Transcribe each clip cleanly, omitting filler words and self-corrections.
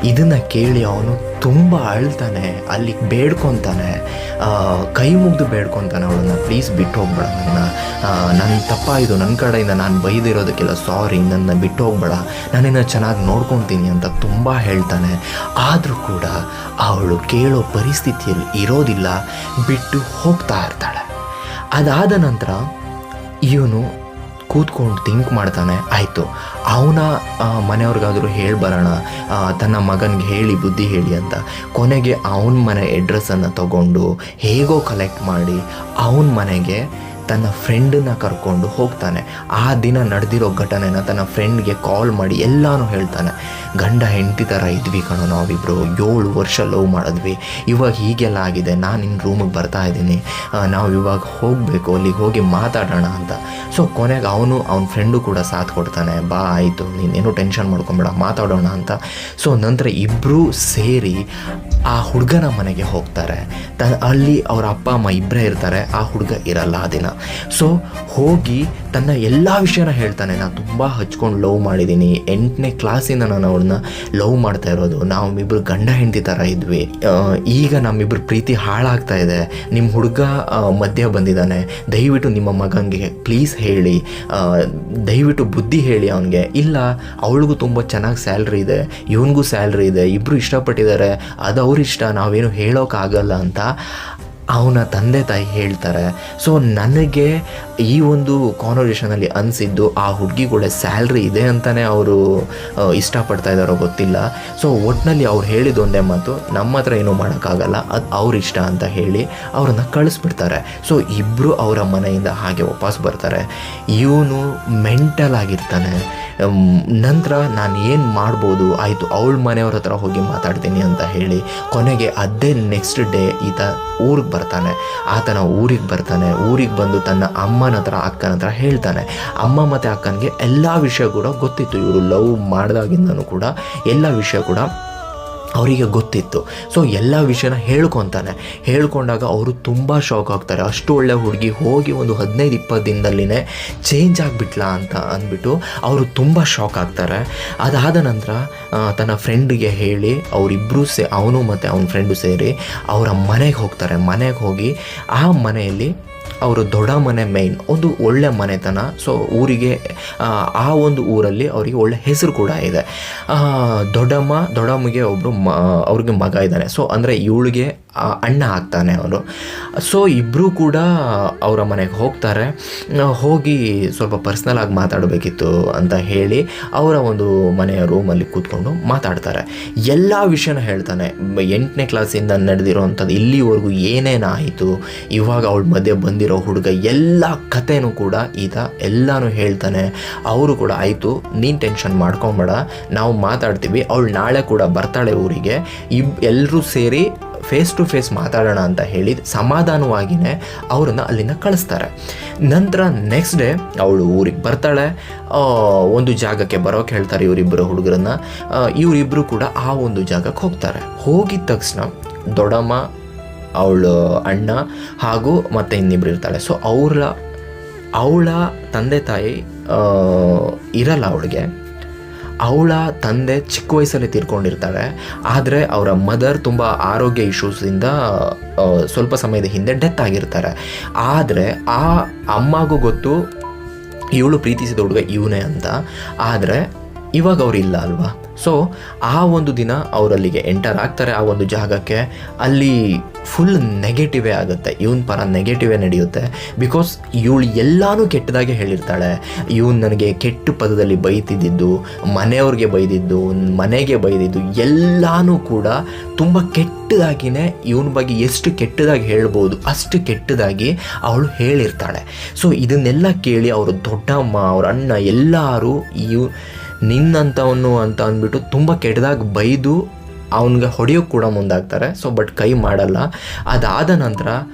ಇದನ್ನು ಕೇಳಿ ಅವನು ತುಂಬ ಅಳ್ತಾನೆ, ಅಲ್ಲಿ ಬೇಡ್ಕೊತಾನೆ, ಕೈ ಮುಗಿದು ಬೇಡ್ಕೊತಾನೆ ಅವಳನ್ನು, ಪ್ಲೀಸ್ ಬಿಟ್ಟು ಹೋಗ್ಬೇಡ ನನ್ನ ತಪ್ಪಾಯಿತು, ನನ್ನ ಕಡೆಯಿಂದ ನಾನು ಬೈದಿರೋದಕ್ಕೆಲ್ಲ ಸಾರಿ, ನನ್ನ ಬಿಟ್ಟು ಹೋಗ್ಬೇಡ, ನಾನಿನ್ನು ಚೆನ್ನಾಗಿ ನೋಡ್ಕೊತೀನಿ ಅಂತ ತುಂಬ ಹೇಳ್ತಾನೆ. ಆದರೂ ಕೂಡ ಅವಳು ಕೇಳೋ ಪರಿಸ್ಥಿತಿಯಲ್ಲಿ ಇರೋದಿಲ್ಲ, ಬಿಟ್ಟು ಹೋಗ್ತಾ ಇರ್ತಾಳೆ. ಅದಾದ ನಂತರ ಇವನು ಕೂತ್ಕೊಂಡು ಥಿಂಕ್ ಮಾಡ್ತಾನೆ, ಆಯಿತು ಅವನ ಮನೆಯವ್ರಿಗಾದರೂ ಹೇಳಿ ಬರೋಣ, ತನ್ನ ಮಗನಿಗೆ ಹೇಳಿ ಬುದ್ಧಿ ಹೇಳಿ ಅಂತ. ಕೊನೆಗೆ ಅವನ ಮನೆ ಅಡ್ರೆಸ್ಸನ್ನು ತಗೊಂಡು ಹೇಗೋ ಕಲೆಕ್ಟ್ ಮಾಡಿ ಅವನ ಮನೆಗೆ ತನ್ನ ಫ್ರೆಂಡನ್ನು ಕರ್ಕೊಂಡು ಹೋಗ್ತಾನೆ. ಆ ದಿನ ನಡೆದಿರೋ ಘಟನೆನ ತನ್ನ ಫ್ರೆಂಡ್ಗೆ ಕಾಲ್ ಮಾಡಿ ಎಲ್ಲನೂ ಹೇಳ್ತಾನೆ. ಗಂಡ ಹೆಂಡತಿ ಥರ ಇದ್ವಿ ಕಣೋ ನಾವಿಬ್ಬರು, 7 ವರ್ಷ ಲವ್ ಮಾಡಿದ್ವಿ, ಇವಾಗ ಹೀಗೆಲ್ಲ ಆಗಿದೆ, ನಾನು ನಿನ್ನ ರೂಮಿಗೆ ಬರ್ತಾ ಇದ್ದೀನಿ, ನಾವು ಇವಾಗ ಹೋಗಬೇಕು, ಅಲ್ಲಿಗೆ ಹೋಗಿ ಮಾತಾಡೋಣ ಅಂತ. ಸೊ ಕೊನೆಗೆ ಅವನ ಫ್ರೆಂಡು ಕೂಡ ಸಾಥ್ ಕೊಡ್ತಾನೆ, ಬಾ ಆಯಿತು ನೀನೇನು ಟೆನ್ಷನ್ ಮಾಡ್ಕೊಂಬೇಡ ಮಾತಾಡೋಣ ಅಂತ. ಸೊ ನಂತರ ಇಬ್ಬರೂ ಸೇರಿ ಆ ಹುಡುಗನ ಮನೆಗೆ ಹೋಗ್ತಾರೆ. ಅಲ್ಲಿ ಅವರ ಅಪ್ಪ ಅಮ್ಮ ಇಬ್ಬರೇ ಇರ್ತಾರೆ, ಆ ಹುಡುಗ ಇರಲ್ಲ ಆ ದಿನ. ಸೊ ಹೋಗಿ ತನ್ನ ಎಲ್ಲ ವಿಷಯನ ಹೇಳ್ತಾನೆ, ನಾನು ತುಂಬ ಹಚ್ಕೊಂಡು ಲವ್ ಮಾಡಿದ್ದೀನಿ, 8ನೇ ಕ್ಲಾಸಿಂದ ನಾನು ಅವಳನ್ನ ಲವ್ ಮಾಡ್ತಾ ಇರೋದು, ನಾವಿಬ್ಬರು ಗಂಡ ಹೆಂಡತಿ ಥರ ಇದ್ವಿ, ಈಗ ನಮ್ಮಿಬ್ಬರು ಪ್ರೀತಿ ಹಾಳಾಗ್ತಾ ಇದೆ, ನಿಮ್ಮ ಹುಡುಗ ಮಧ್ಯ ಬಂದಿದ್ದಾನೆ, ದಯವಿಟ್ಟು ನಿಮ್ಮ ಮಗನಿಗೆ ಪ್ಲೀಸ್ ಹೇಳಿ, ದಯವಿಟ್ಟು ಬುದ್ಧಿ ಹೇಳಿ ಅವನಿಗೆ. ಇಲ್ಲ ಅವಳಿಗೂ ತುಂಬ ಚೆನ್ನಾಗಿ ಸ್ಯಾಲ್ರಿ ಇದೆ, ಇವನಿಗೂ ಸ್ಯಾಲ್ರಿ ಇದೆ, ಇಬ್ಬರು ಇಷ್ಟಪಟ್ಟಿದ್ದಾರೆ, ಅದು ಅವ್ರಿಷ್ಟ, ನಾವೇನು ಹೇಳೋಕ್ಕಾಗಲ್ಲ ಅಂತ ಅವನ ತಂದೆ ತಾಯಿ ಹೇಳ್ತಾರೆ. ಸೊ ನನಗೆ ಈ ಒಂದು ಕಾನ್ವರ್ಸೇಷನಲ್ಲಿ ಅನಿಸಿದ್ದು, ಆ ಹುಡುಗಿ ಕೂಡ ಸ್ಯಾಲ್ರಿ ಇದೆ ಅಂತಲೇ ಅವರು ಇಷ್ಟಪಡ್ತಾ ಇದ್ದಾರೋ ಗೊತ್ತಿಲ್ಲ. ಸೊ ಒಟ್ಟಿನಲ್ಲಿ ಅವ್ರು ಹೇಳಿದ ಒಂದೇ ಮಾತು, ನಮ್ಮ ಹತ್ರ ಏನೂ ಮಾಡೋಕ್ಕಾಗಲ್ಲ, ಅದು ಅವ್ರ ಇಷ್ಟ ಅಂತ ಹೇಳಿ ಅವ್ರನ್ನ ಕಳಿಸ್ಬಿಡ್ತಾರೆ. ಸೊ ಇಬ್ಬರು ಅವರ ಮನೆಯಿಂದ ಹಾಗೆ ವಾಪಸ್ ಬರ್ತಾರೆ. ಇವನು ಮೆಂಟಲ್ ಆಗಿರ್ತಾನೆ. ನಂತರ ನಾನು ಏನು ಮಾಡ್ಬೋದು, ಆಯಿತು ಅವಳ ಮನೆಯವ್ರ ಹತ್ರ ಹೋಗಿ ಮಾತಾಡ್ತೀನಿ ಅಂತ ಹೇಳಿ ಕೊನೆಗೆ ಅದೇ ನೆಕ್ಸ್ಟ್ ಡೇ ಈತ ಊರಿಗೆ ಬರ್ತಾನೆ. ಆತನ ಊರಿಗೆ ಬರ್ತಾನೆ. ಊರಿಗೆ ಬಂದು ತನ್ನ ಅಮ್ಮನ ಹತ್ರ ಅಕ್ಕನ ಹತ್ರ ಹೇಳ್ತಾನೆ. ಅಮ್ಮ ಮತ್ತು ಅಕ್ಕನಿಗೆ ಎಲ್ಲ ವಿಷಯ ಕೂಡ ಗೊತ್ತಿತ್ತು, ಇವರು ಲವ್ ಮಾಡಿದಾಗಿಂದನೂ ಕೂಡ ಎಲ್ಲ ವಿಷಯ ಕೂಡ ಅವರಿಗೆ ಗೊತ್ತಿತ್ತು. ಸೊ ಎಲ್ಲ ವಿಷಯನ ಹೇಳ್ಕೊತಾನೆ. ಹೇಳ್ಕೊಂಡಾಗ ಅವರು ತುಂಬ ಶಾಕ್ ಆಗ್ತಾರೆ. ಅಷ್ಟು ಒಳ್ಳೆ ಹುಡುಗಿ ಹೋಗಿ ಒಂದು 15-20 ದಿನದಲ್ಲಿನೇ ಚೇಂಜ್ ಆಗಿಬಿಟ್ಲಾ ಅಂತ ಅಂದ್ಬಿಟ್ಟು ಅವರು ತುಂಬ ಶಾಕ್ ಆಗ್ತಾರೆ. ಅದಾದ ನಂತರ ತನ್ನ ಫ್ರೆಂಡಿಗೆ ಹೇಳಿ ಅವರಿಬ್ಬರು ಅವನು ಮತ್ತು ಅವನ ಫ್ರೆಂಡು ಸೇರಿ ಅವರ ಮನೆಗೆ ಹೋಗ್ತಾರೆ. ಮನೆಗೆ ಹೋಗಿ ಆ ಮನೆಯಲ್ಲಿ ಅವರು ದೊಡ್ಡ ಮನೆ ಮೇಯ್ನ್ ಒಂದು ಒಳ್ಳೆ ಮನೆತನ. ಸೊ ಊರಿಗೆ ಆ ಒಂದು ಊರಲ್ಲಿ ಅವರಿಗೆ ಒಳ್ಳೆ ಹೆಸರು ಕೂಡ ಇದೆ. ದೊಡ್ಡಮ್ಮಗೆ ಒಬ್ಬರು ಅವ್ರಿಗೆ ಮಗ ಇದ್ದಾನೆ. ಸೊ ಅಂದರೆ ಇವಳಿಗೆ ಅಣ್ಣ ಆಗ್ತಾನೆ ಅವನು. ಸೊ ಇಬ್ಬರೂ ಕೂಡ ಅವರ ಮನೆಗೆ ಹೋಗ್ತಾರೆ. ಹೋಗಿ ಸ್ವಲ್ಪ ಪರ್ಸ್ನಲ್ ಆಗಿ ಮಾತಾಡಬೇಕಿತ್ತು ಅಂತ ಹೇಳಿ ಅವರ ಒಂದು ಮನೆಯ ರೂಮಲ್ಲಿ ಕೂತ್ಕೊಂಡು ಮಾತಾಡ್ತಾರೆ. ಎಲ್ಲ ವಿಷಯನ ಹೇಳ್ತಾನೆ. 8ನೇ ಕ್ಲಾಸಿಂದ ನಡೆದಿರೋವಂಥದ್ದು ಇಲ್ಲಿವರೆಗೂ ಏನೇನಾಯಿತು, ಇವಾಗ ಅವಳ ಮಧ್ಯೆ ಬಂದಿರೋ ಹುಡುಗ, ಎಲ್ಲ ಕಥೆನೂ ಕೂಡ ಈತ ಎಲ್ಲನೂ ಹೇಳ್ತಾನೆ. ಅವರು ಕೂಡ ಆಯಿತು ನೀನು ಟೆನ್ಷನ್ ಮಾಡ್ಕೊಬೇಡ, ನಾವು ಮಾತಾಡ್ತೀವಿ, ಅವಳು ನಾಳೆ ಕೂಡ ಬರ್ತಾಳೆ ಊರಿಗೆ, ಎಲ್ಲರೂ ಸೇರಿ ಫೇಸ್ ಟು ಫೇಸ್ ಮಾತಾಡೋಣ ಅಂತ ಹೇಳಿ ಸಮಾಧಾನವಾಗಿಯೇ ಅವರನ್ನು ಅಲ್ಲಿಂದ ಕಳಿಸ್ತಾರೆ. ನಂತರ ನೆಕ್ಸ್ಟ್ ಡೇ ಅವಳು ಊರಿಗೆ ಬರ್ತಾಳೆ. ಒಂದು ಜಾಗಕ್ಕೆ ಬರೋಕ್ಕೆ ಹೇಳ್ತಾರೆ ಇವರಿಬ್ಬರು ಹುಡುಗರನ್ನು. ಇವರಿಬ್ಬರು ಕೂಡ ಆ ಒಂದು ಜಾಗಕ್ಕೆ ಹೋಗ್ತಾರೆ. ಹೋಗಿದ ತಕ್ಷಣ ದೊಡ್ಡಮ್ಮ, ಅವಳು ಅಣ್ಣ ಹಾಗೂ ಮತ್ತೆ ಇನ್ನಿಬ್ರು ಇರ್ತಾಳೆ. ಸೊ ಅವಳ ತಂದೆ ತಾಯಿ ಇರಲ್ಲ ಅವಳಿಗೆ. ಅವಳ ತಂದೆ ಚಿಕ್ಕ ವಯಸ್ಸಲ್ಲಿ ತೀರ್ಕೊಂಡಿರ್ತಾಳೆ. ಆದರೆ ಅವರ ಮದರ್ ತುಂಬ ಆರೋಗ್ಯ ಇಶ್ಯೂಸಿಂದ ಸ್ವಲ್ಪ ಸಮಯದ ಹಿಂದೆ ಡೆತ್ ಆಗಿರ್ತಾರೆ. ಆದರೆ ಆ ಅಮ್ಮಗೂ ಗೊತ್ತು ಇವಳು ಪ್ರೀತಿಸಿದ ಹುಡುಗ ಇವನೇ ಅಂತ. ಆದರೆ ಇವಾಗ ಅವರಿಲ್ಲ ಅಲ್ವಾ. ಸೊ ಆ ಒಂದು ದಿನ ಅವರಲ್ಲಿಗೆ ಎಂಟರ್ ಆಗ್ತಾರೆ ಆ ಒಂದು ಜಾಗಕ್ಕೆ. ಅಲ್ಲಿ ಫುಲ್ ನೆಗೆಟಿವೇ ಆಗುತ್ತೆ, ಇವನ ಪರ ನೆಗೆಟಿವೇ ನಡೆಯುತ್ತೆ. ಬಿಕಾಸ್ ಇವಳು ಎಲ್ಲನೂ ಕೆಟ್ಟದಾಗೆ ಹೇಳಿರ್ತಾಳೆ. ಇವನು ನನಗೆ ಕೆಟ್ಟ ಪದದಲ್ಲಿ ಬೈತಿದ್ದು, ಮನೆಯವ್ರಿಗೆ ಬೈದಿದ್ದು, ಮನೆಗೆ ಬೈದಿದ್ದು ಎಲ್ಲನೂ ಕೂಡ ತುಂಬ ಕೆಟ್ಟದಾಗಿಯೇ ಇವನ ಬಗ್ಗೆ ಎಷ್ಟು ಕೆಟ್ಟದಾಗಿ ಹೇಳ್ಬೋದು ಅಷ್ಟು ಕೆಟ್ಟದಾಗಿ ಅವಳು ಹೇಳಿರ್ತಾಳೆ. ಸೊ ಇದನ್ನೆಲ್ಲ ಕೇಳಿ ಅವರು ದೊಡ್ಡಮ್ಮ, ಅವ್ರ ಅಣ್ಣ ಎಲ್ಲರೂ ನಿನ್ನಂಥವನು ಅಂತ ಅಂದ್ಬಿಟ್ಟು ತುಂಬ ಕೆಟ್ಟದಾಗಿ ಬೈದು ಅವನಿಗೆ ಹೊಡೆಯೋಕ್ಕೆ ಕೂಡ ಮುಂದಾಗ್ತಾರೆ. ಸೊ ಬಟ್ ಕೈ ಮಾಡಲ್ಲ. ಅದಾದ ನಂತರ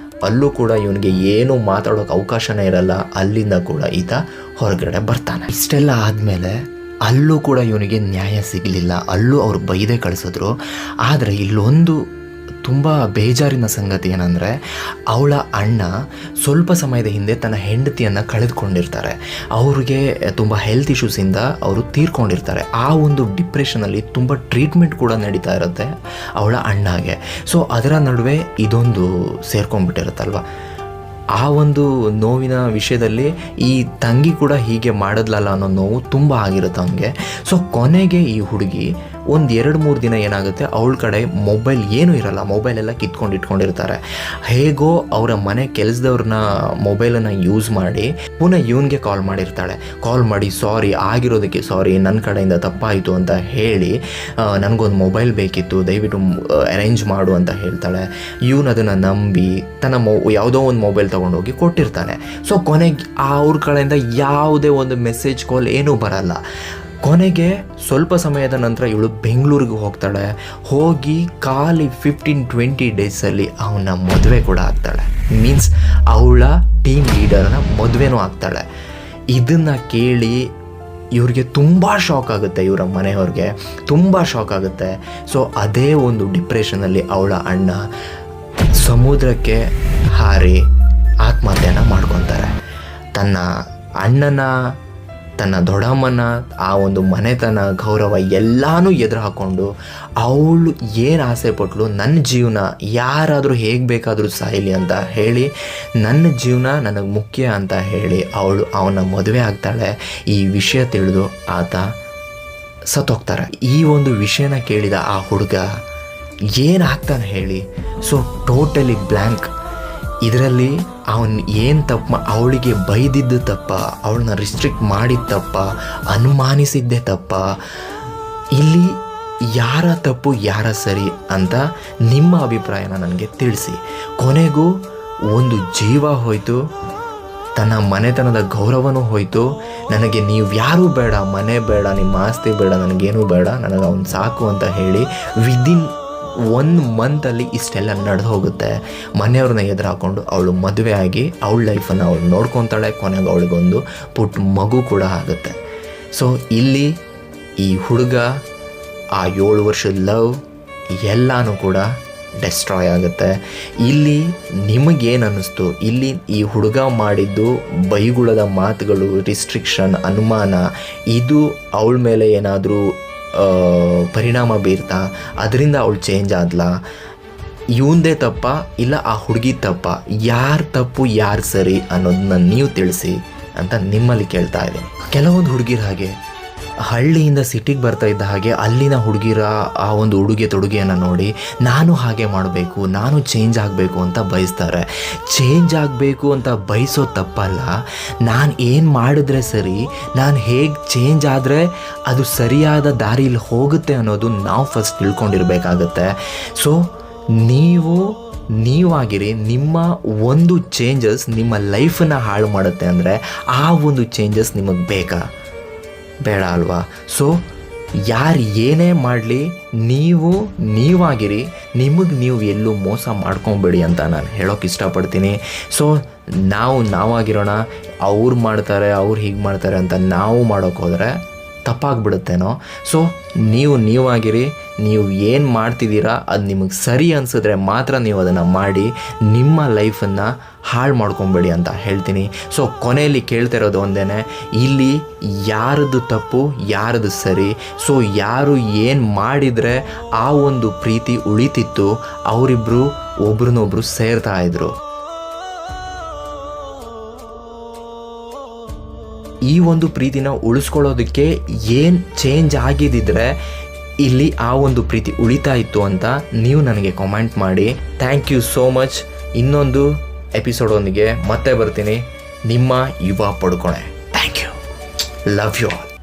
ಅಲ್ಲೂ ಕೂಡ ಇವನಿಗೆ ಏನೂ ಮಾತಾಡೋಕ್ಕೆ ಅವಕಾಶನೇ ಇರಲ್ಲ. ಅಲ್ಲಿಂದ ಕೂಡ ಈತ ಹೊರಗಡೆ ಬರ್ತಾನೆ. ಇಷ್ಟೆಲ್ಲ ಆದಮೇಲೆ ಅಲ್ಲೂ ಕೂಡ ಇವನಿಗೆ ನ್ಯಾಯ ಸಿಗಲಿಲ್ಲ. ಅಲ್ಲೂ ಅವ್ರು ಬೈದೇ ಕಳಿಸಿದ್ರು. ಆದರೆ ಇಲ್ಲೊಂದು ತುಂಬ ಬೇಜಾರಿನ ಸಂಗತಿ ಏನಂದರೆ, ಅವಳ ಅಣ್ಣ ಸ್ವಲ್ಪ ಸಮಯದ ಹಿಂದೆ ತನ್ನ ಹೆಂಡತಿಯನ್ನು ಕಳೆದುಕೊಂಡಿರ್ತಾರೆ. ಅವ್ರಿಗೆ ತುಂಬ ಹೆಲ್ತ್ ಇಶ್ಯೂಸಿಂದ ಅವರು ತೀರ್ಕೊಂಡಿರ್ತಾರೆ. ಆ ಒಂದು ಡಿಪ್ರೆಷನಲ್ಲಿ ತುಂಬ ಟ್ರೀಟ್ಮೆಂಟ್ ಕೂಡ ನಡೀತಾ ಇರುತ್ತೆ ಅವಳ ಅಣ್ಣಗೆ. ಸೊ ಅದರ ನಡುವೆ ಇದೊಂದು ಸೇರ್ಕೊಂಡ್ಬಿಟ್ಟಿರುತ್ತಲ್ವ. ಆ ಒಂದು ನೋವಿನ ವಿಷಯದಲ್ಲಿ ಈ ತಂಗಿ ಕೂಡ ಹೀಗೆ ಮಾಡಿದ್ಲಲ್ಲ ಅನ್ನೋ ನೋವು ತುಂಬ ಆಗಿರುತ್ತೆ ಅವನಿಗೆ. ಸೊ ಕೊನೆಗೆ ಈ ಹುಡುಗಿ ಒಂದು 2-3 ದಿನ ಏನಾಗುತ್ತೆ, ಅವಳ ಕಡೆ ಮೊಬೈಲ್ ಏನೂ ಇರಲ್ಲ, ಮೊಬೈಲೆಲ್ಲ ಇಟ್ಕೊಂಡಿರ್ತಾರೆ. ಹೇಗೋ ಅವರ ಮನೆ ಕೆಲಸದವ್ರನ್ನ ಮೊಬೈಲನ್ನು ಯೂಸ್ ಮಾಡಿ ಪುನಃ ಇವನಿಗೆ ಕಾಲ್ ಮಾಡಿರ್ತಾಳೆ. ಕಾಲ್ ಮಾಡಿ ಸಾರಿ, ಆಗಿರೋದಕ್ಕೆ ಸಾರಿ, ನನ್ನ ಕಡೆಯಿಂದ ತಪ್ಪಾಯಿತು ಅಂತ ಹೇಳಿ ನನಗೊಂದು ಮೊಬೈಲ್ ಬೇಕಿತ್ತು, ದಯವಿಟ್ಟು ಅರೇಂಜ್ ಮಾಡು ಅಂತ ಹೇಳ್ತಾಳೆ. ಇವನು ಅದನ್ನು ನಂಬಿ ತನ್ನ ಯಾವುದೋ ಒಂದು ಮೊಬೈಲ್ ತೊಗೊಂಡೋಗಿ ಕೊಟ್ಟಿರ್ತಾನೆ. ಸೊ ಕೊನೆಗೆ ಅವ್ರ ಕಡೆಯಿಂದ ಯಾವುದೇ ಒಂದು ಮೆಸೇಜ್ ಕಾಲ್ ಏನೂ ಬರಲ್ಲ. ಕೊನೆಗೆ ಸ್ವಲ್ಪ ಸಮಯದ ನಂತರ ಇವಳು ಬೆಂಗಳೂರಿಗೆ ಹೋಗ್ತಾಳೆ. ಹೋಗಿ ಖಾಲಿ 15-20 ಡೇಸಲ್ಲಿ ಅವನ ಮದುವೆ ಕೂಡ ಆಗ್ತಾಳೆ. ಮೀನ್ಸ್ ಅವಳ ಟೀಮ್ ಲೀಡರ್ನ ಮದುವೆನೂ ಆಗ್ತಾಳೆ. ಇದನ್ನು ಕೇಳಿ ಇವ್ರಿಗೆ ತುಂಬ ಶಾಕ್ ಆಗುತ್ತೆ, ಇವರ ಮನೆಯವ್ರಿಗೆ ತುಂಬ ಶಾಕ್ ಆಗುತ್ತೆ. ಸೊ ಅದೇ ಒಂದು ಡಿಪ್ರೆಷನಲ್ಲಿ ಅವಳ ಅಣ್ಣ ಸಮುದ್ರಕ್ಕೆ ಹಾರಿ ಆತ್ಮಹತ್ಯೆಯನ್ನು ಮಾಡ್ಕೊತಾರೆ. ತನ್ನ ಅಣ್ಣನ, ತನ್ನ ದೊಡ್ಡಮ್ಮನ, ಆ ಒಂದು ಮನೆತನ, ಗೌರವ ಎಲ್ಲನೂ ಎದುರು ಹಾಕ್ಕೊಂಡು ಅವಳು ಏನು ಆಸೆ ಪಟ್ಲು, ನನ್ನ ಜೀವನ ಯಾರಾದರೂ ಹೇಗೆ ಬೇಕಾದರೂ ಸಾಯಲಿ ಅಂತ ಹೇಳಿ, ನನ್ನ ಜೀವನ ನನಗೆ ಮುಖ್ಯ ಅಂತ ಹೇಳಿ ಅವನ ಮದುವೆ ಆಗ್ತಾಳೆ. ಈ ವಿಷಯ ತಿಳಿದು ಆತ ಸತ್ತೋಗ್ತಾರೆ. ಈ ಒಂದು ವಿಷಯನ ಕೇಳಿದ ಆ ಹುಡುಗ ಏನಾಗ್ತಾನೆ ಹೇಳಿ? So totally blank. ಇದರಲ್ಲಿ ಅವನು ಏನು ತಪ್ಪು, ಅವಳಿಗೆ ಬೈದಿದ್ದು ತಪ್ಪ, ಅವಳನ್ನ ರಿಸ್ಟ್ರಿಕ್ಟ್ ಮಾಡಿದ ತಪ್ಪ, ಅನುಮಾನಿಸಿದ್ದೇ ತಪ್ಪ, ಇಲ್ಲಿ ಯಾರ ತಪ್ಪು ಯಾರ ಸರಿ ಅಂತ ನಿಮ್ಮ ಅಭಿಪ್ರಾಯನ ನನಗೆ ತಿಳಿಸಿ. ಕೊನೆಗೂ ಒಂದು ಜೀವ ಹೋಯಿತು, ತನ್ನ ಮನೆತನದ ಗೌರವನೂ ಹೋಯಿತು. ನನಗೆ ನೀವು ಯಾರೂ ಬೇಡ, ಮನೆ ಬೇಡ, ನಿಮ್ಮ ಆಸ್ತಿ ಬೇಡ, ನನಗೇನೂ ಬೇಡ, ನನಗೆ ಅವನು ಸಾಕು ಅಂತ ಹೇಳಿ ವಿದಿನ್ 1 ಮಂತಲ್ಲಿ ಇಷ್ಟೆಲ್ಲ ನಡೆದು ಹೋಗುತ್ತೆ. ಮನೆಯವ್ರನ್ನ ಎದುರು ಹಾಕ್ಕೊಂಡು ಅವಳು ಮದುವೆ ಆಗಿ ಅವಳ ಲೈಫನ್ನು ಅವಳು ನೋಡ್ಕೊತಾಳೆ. ಕೊನೆಗೆ ಅವಳಿಗೊಂದು ಪುಟ್ಟ ಮಗು ಕೂಡ ಆಗುತ್ತೆ. ಸೊ ಇಲ್ಲಿ ಈ ಹುಡುಗ, ಆ 7 ವರ್ಷದ ಲವ್ ಎಲ್ಲನೂ ಕೂಡ ಡೆಸ್ಟ್ರಾಯ್ ಆಗುತ್ತೆ. ಇಲ್ಲಿ ನಿಮಗೇನು ಅನ್ನಿಸ್ತು? ಇಲ್ಲಿ ಈ ಹುಡುಗ ಮಾಡಿದ್ದು ಬೈಗುಳದ ಮಾತುಗಳು, ರಿಸ್ಟ್ರಿಕ್ಷನ್, ಅನುಮಾನ, ಇದು ಅವಳ ಮೇಲೆ ಏನಾದರೂ ಪರಿಣಾಮ ಬೀರ್ತಾ ಅದರಿಂದ ಅವಳು ಚೇಂಜ್ ಆದ್ಲಾ? ಇವಂದೇ ತಪ್ಪ ಇಲ್ಲ ಆ ಹುಡುಗಿ ತಪ್ಪ? ಯಾರು ತಪ್ಪು ಯಾರು ಸರಿ ಅನ್ನೋದನ್ನ ನೀವು ತಿಳಿಸಿ ಅಂತ ನಿಮ್ಮಲ್ಲಿ ಕೇಳ್ತಾ ಇದ್ದೀನಿ. ಕೆಲವೊಂದು ಹುಡುಗಿರ ಹಾಗೆ ಹಳ್ಳಿಯಿಂದ ಸಿಟಿಗೆ ಬರ್ತಾ ಇದ್ದ ಹಾಗೆ ಅಲ್ಲಿನ ಹುಡುಗಿರ ಆ ಒಂದು ಉಡುಗೆ ತೊಡುಗೆಯನ್ನು ನೋಡಿ ನಾನು ಹಾಗೆ ಮಾಡಬೇಕು, ನಾನು ಚೇಂಜ್ ಆಗಬೇಕು ಅಂತ ಬಯಸ್ತಾರೆ. ಚೇಂಜ್ ಆಗಬೇಕು ಅಂತ ಬಯಸೋ ತಪ್ಪಲ್ಲ, ನಾನು ಏನು ಮಾಡಿದ್ರೆ ಸರಿ, ನಾನು ಹೇಗೆ ಚೇಂಜ್ ಆದರೆ ಅದು ಸರಿಯಾದ ದಾರಿಯಲ್ಲಿ ಹೋಗುತ್ತೆ ಅನ್ನೋದು ನಾವು ಫಸ್ಟ್ ತಿಳ್ಕೊಂಡಿರ್ಬೇಕಾಗತ್ತೆ. ಸೊ ನೀವಾಗಿರಿ. ನಿಮ್ಮ ಒಂದು ಚೇಂಜಸ್ ನಿಮ್ಮ ಲೈಫನ್ನು ಹಾಳು ಮಾಡುತ್ತೆ ಅಂದರೆ ಆ ಒಂದು ಚೇಂಜಸ್ ನಿಮಗೆ ಬೇಕಾ? ಬೇಡ ಅಲ್ವಾ? ಸೊ ಯಾರು ಏನೇ ಮಾಡಲಿ ನೀವಾಗಿರಿ, ನಿಮಗೆ ನೀವು ಎಲ್ಲೂ ಮೋಸ ಮಾಡ್ಕೊಬೇಡಿ ಅಂತ ನಾನು ಹೇಳೋಕೆ ಇಷ್ಟಪಡ್ತೀನಿ. ಸೊ ನಾವಾಗಿರೋಣ, ಅವ್ರು ಮಾಡ್ತಾರೆ, ಅವ್ರು ಹೀಗೆ ಮಾಡ್ತಾರೆ ಅಂತ ನಾವು ಮಾಡೋಕ್ಕೆ ಹೋದರೆ ತಪ್ಪಾಗ್ಬಿಡುತ್ತೇನೋ. ಸೊ ನೀವಾಗಿರಿ, ನೀವು ಏನು ಮಾಡ್ತಿದ್ದೀರಾ ಅದು ನಿಮಗೆ ಸರಿ ಅನಿಸಿದ್ರೆ ಮಾತ್ರ ನೀವು ಅದನ್ನು ಮಾಡಿ, ನಿಮ್ಮ ಲೈಫನ್ನು ಹಾಳು ಮಾಡ್ಕೊಬೇಡಿ ಅಂತ ಹೇಳ್ತೀನಿ. ಸೊ ಕೊನೆಯಲ್ಲಿ ಕೇಳ್ತಿರೋದು ಒಂದೇ, ಇಲ್ಲಿ ಯಾರದು ತಪ್ಪು ಯಾರದು ಸರಿ? ಸೊ ಯಾರು ಏನು ಮಾಡಿದರೆ ಆ ಒಂದು ಪ್ರೀತಿ ಉಳಿತಿತ್ತು, ಅವರಿಬ್ಬರು ಒಬ್ರನ್ನೊಬ್ರು ಸೇರ್ತಾ ಇದ್ರು. ಈ ಒಂದು ಪ್ರೀತಿನ ಉಳಿಸ್ಕೊಳ್ಳೋದಕ್ಕೆ ಏನು ಚೇಂಜ್ ಆಗಿದ್ದಿದ್ರೆ ಇಲ್ಲಿ ಆ ಒಂದು ಪ್ರೀತಿ ಉಳಿತಾ ಇತ್ತು ಅಂತ ನೀವು ನನಗೆ ಕಾಮೆಂಟ್ ಮಾಡಿ. Thank you so much. ಇನ್ನೊಂದು ಎಪಿಸೋಡೊಂದಿಗೆ ಮತ್ತೆ ಬರ್ತೀನಿ. ನಿಮ್ಮ Yuva Padukone. Thank you. Love you all.